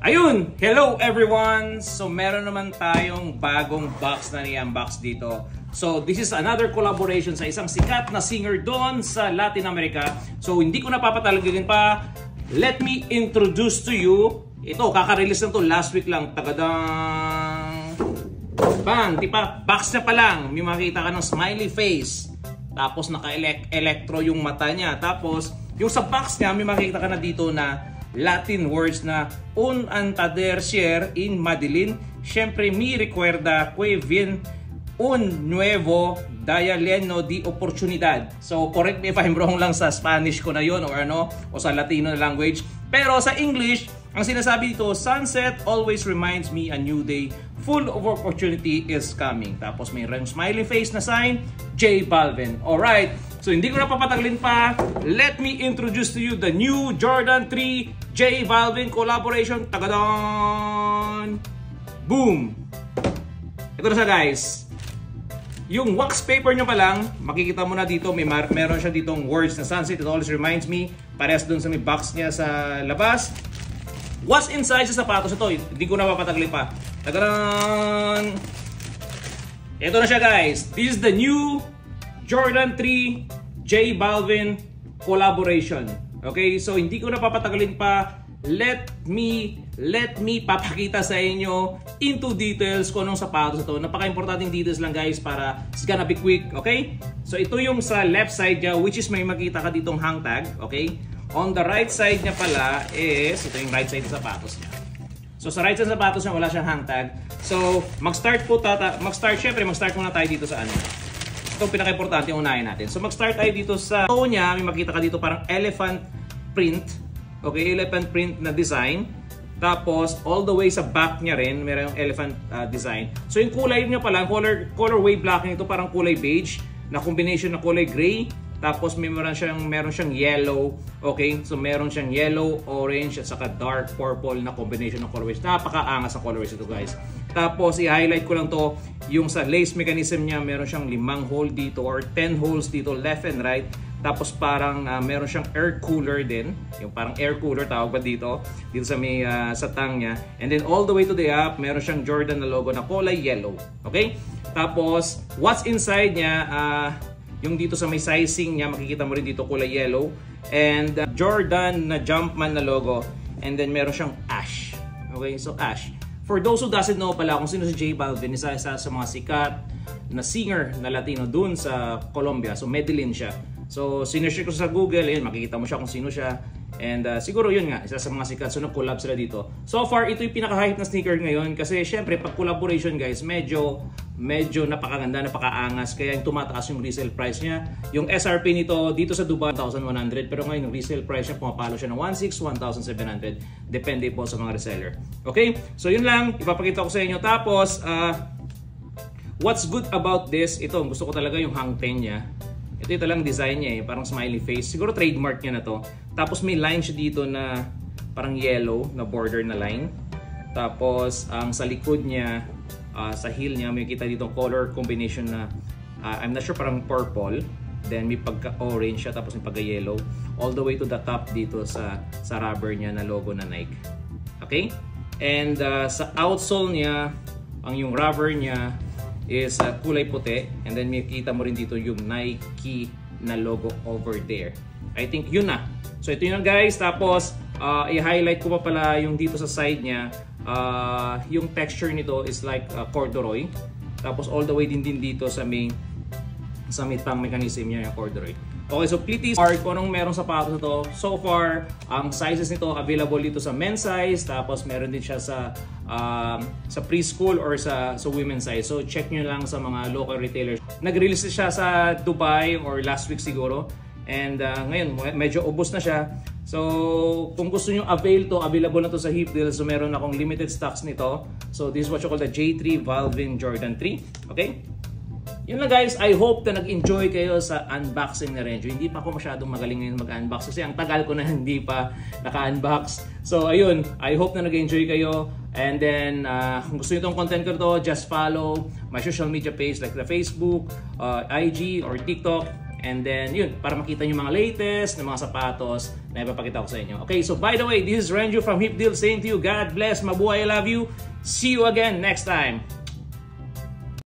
Ayun! Hello everyone! So meron naman tayong bagong box na ni-unbox dito. So this is another collaboration sa isang sikat na singer doon sa Latin America. So hindi ko napapatalagan pa. Let me introduce to you. Ito, kaka-release na to last week lang. Tagadang! Bang! Diba? Box na pa lang. May makita ka ng smiley face. Tapos naka-electro yung mata niya. Tapos yung sa box niya, may makita ka na dito na Latin words na un antadercier in Madilin. Siyempre, mi recuerda que bien un nuevo día lleno de oportunidad. So, correct me if I'm wrong lang sa Spanish ko na yun or ano, o sa Latino language. Pero sa English, ang sinasabi dito, sunset always reminds me a new day full of opportunity is coming. Tapos may smiley face na sign, J Balvin. Alright, so hindi ko na papatagalin pa. Let me introduce to you the new Jordan 3 J Balvin collaboration. Tagadon! Boom! Ito na siya guys. Yung wax paper nyo pa lang, makikita mo na dito, meron siya ditong words na sunset, it always reminds me. Parehas dun sa may box niya sa labas. What's inside sa sapatos ito? Hindi ko na papatagalin pa. Tagadon! Ito na siya guys. This is the new Jordan 3 J Balvin collaboration. Okay, so hindi ko na papatagalin pa. Let me papakita sa inyo into details kung anong sapatos ito. Napaka-importanting details lang guys para it's gonna be quick, okay? So ito yung sa left side niya, which is may makita ka ditong hang tag, okay? On the right side niya pala is, ito yung right side ng sapatos niya. So sa right side ng sapatos niya wala siyang hang tag. So mag-start muna tayo dito sa ano. Ito pinaka-importante yung unahin natin. So mag-start tayo dito sa toe niya, may makita ka dito parang elephant print. Okay, elephant print na design. Tapos, all the way sa back niya rin, meron yung elephant design. So, yung kulay niya pala, colorway black nito parang kulay beige na combination na kulay gray. Tapos, meron siyang yellow. Okay, so meron siyang yellow, orange, at saka dark purple na combination ng colorways. Napaka-angas sa colorways ito, guys. Tapos, i-highlight ko lang to, yung sa lace mechanism niya, meron siyang 5 hole dito or 10 holes dito, left and right. Tapos parang meron siyang air cooler din. Yung parang air cooler tawag ba dito sa may sa tang niya. And then all the way to the up, meron siyang Jordan na logo na kulay yellow. Okay? Tapos what's inside niya, yung dito sa may sizing niya, makikita mo rin dito kulay yellow. And Jordan na Jumpman na logo. And then meron siyang ash. Okay? So ash. For those who doesn't know pala kung sino si J Balvin, isa sa mga sikat na singer na Latino dun sa Colombia. So Medellin siya. So, sinesearch ko sa Google, yun, makikita mo siya kung sino siya. And siguro yun nga, isa sa mga sikat. So, nag-collab sila dito. So far, ito yung pinaka-hype na sneaker ngayon. Kasi, syempre, pag collaboration, guys, medyo napakaganda, napakaangas. Kaya yung tumataas yung resale price niya. Yung SRP nito, dito sa Dubai, 1,100. Pero ngayon, yung resale price niya, pumapalo siya ng 1,600, 1,700. Depende po sa mga reseller. Okay? So, yun lang. Ipapakita ko sa inyo. Tapos, what's good about this? Ito, gusto ko talaga yung hang ten niya. Ito lang design niya parang smiley face. Siguro trademark niya na to. Tapos may line siya dito na parang yellow na border na line. Tapos ang sa likod niya, sa heel niya, may kita dito color combination na I'm not sure, parang purple. Then may pagka-orange siya, tapos may pagka-yellow. All the way to the top dito sa rubber niya na logo na Nike. Okay? And sa outsole niya, yung rubber niya is kulay puti, and then makita mo rin dito yung Nike na logo over there. I think yun na. So ito yun guys. Tapos i-highlight ko pa pala yung dito sa side niya. Yung texture nito is like corduroy. Tapos all the way din dito sa may pang mechanism niya yung corduroy. Okay, so please kung anong meron sapatos ito. So far, ang sizes nito available dito sa men's size, tapos meron din siya sa preschool or sa women's size. So check nyo lang sa mga local retailers. Nag-release siya sa Dubai or last week siguro. And ngayon, medyo ubos na siya. So kung gusto nyo available na to sa Hip Deal. So meron akong limited stocks nito. So this is what you call the J3 Balvin Jordan 3. Okay? Yun lang guys, I hope na nag-enjoy kayo sa unboxing na Renjo. Hindi pa ako masyadong magaling ngayon mag-unbox kasi ang tagal ko na hindi pa naka-unbox. So ayun, I hope na nag-enjoy kayo. And then, kung gusto nyo itong content ko to, just follow my social media page like the Facebook, IG, or TikTok. And then, yun, para makita nyo mga latest na mga sapatos na ipapakita ko sa inyo. Okay, so by the way, this is Renju from Hip Deal saying to you, God bless, mabuhay, I love you. See you again next time.